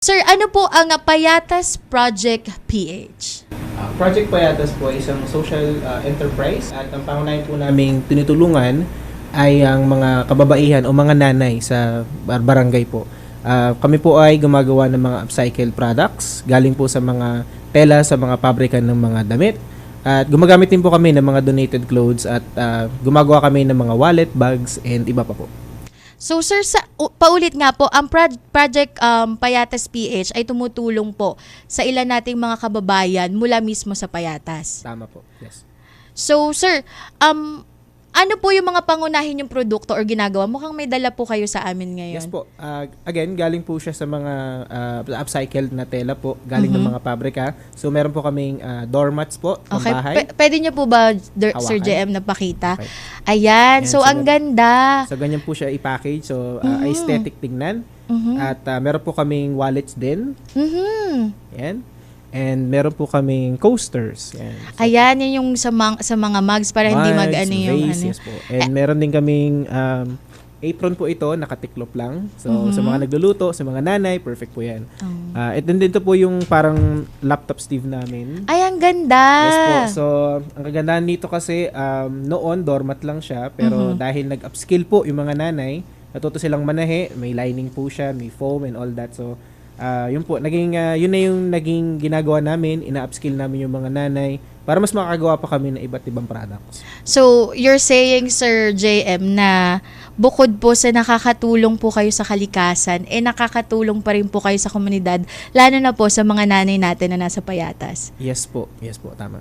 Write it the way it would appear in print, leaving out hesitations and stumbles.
Sir, ano po ang Payatas Project PH? Project Payatas po ay isang social enterprise at ang pangunahin po naming tinutulungan ay ang mga kababaihan o mga nanay sa barangay po. Kami po ay gumagawa ng mga upcycle products galing po sa mga tela sa mga pabrika ng mga damit. At gumagamit din po kami ng mga donated clothes at gumagawa kami ng mga wallet, bags, and iba pa po. So sir, paulit nga po, ang Project Payatas PH ay tumutulong po sa ilan nating mga kababayan mula mismo sa Payatas. Tama po, yes. So sir, ano po yung mga pangunahin yung produkto or ginagawa? Mukhang may dala po kayo sa amin ngayon. Yes po. Again, galing po siya sa mga upcycled na tela po, galing ng mga pabrika. So meron po kaming doormats po, Okay, pambahay. pwede niyo po ba, Sir Hawakan. JM, napakita? Okay. Ayan, Ayan, so so ang ganda. So ganyan po siya i-package. So aesthetic tingnan. At meron po kaming wallets din. Yan. And meron po kaming coasters. Yan. So, Ayan, yan yung sa mga mugs para hindi mugs, mag-ano yung vase, yes po. And meron din kaming apron po ito, nakatiklop lang. So sa mga nagluluto, sa mga nanay, perfect po yan. Ito din po yung parang laptop sleeve namin. Ay, ang ganda. Yes po. So, ang kagandahan nito kasi noon doormat lang siya pero dahil nag-upskill po yung mga nanay, natuto silang manahe, may lining po siya, may foam and all that. So, yun po, yun na yung naging ginagawa namin, ina-upskill namin yung mga nanay para mas makagawa pa kami ng iba't ibang products. So, you're saying, Sir JM, na bukod po sa nakakatulong po kayo sa kalikasan, nakakatulong pa rin po kayo sa komunidad, lalo na po sa mga nanay natin na nasa Payatas. Yes po, tama.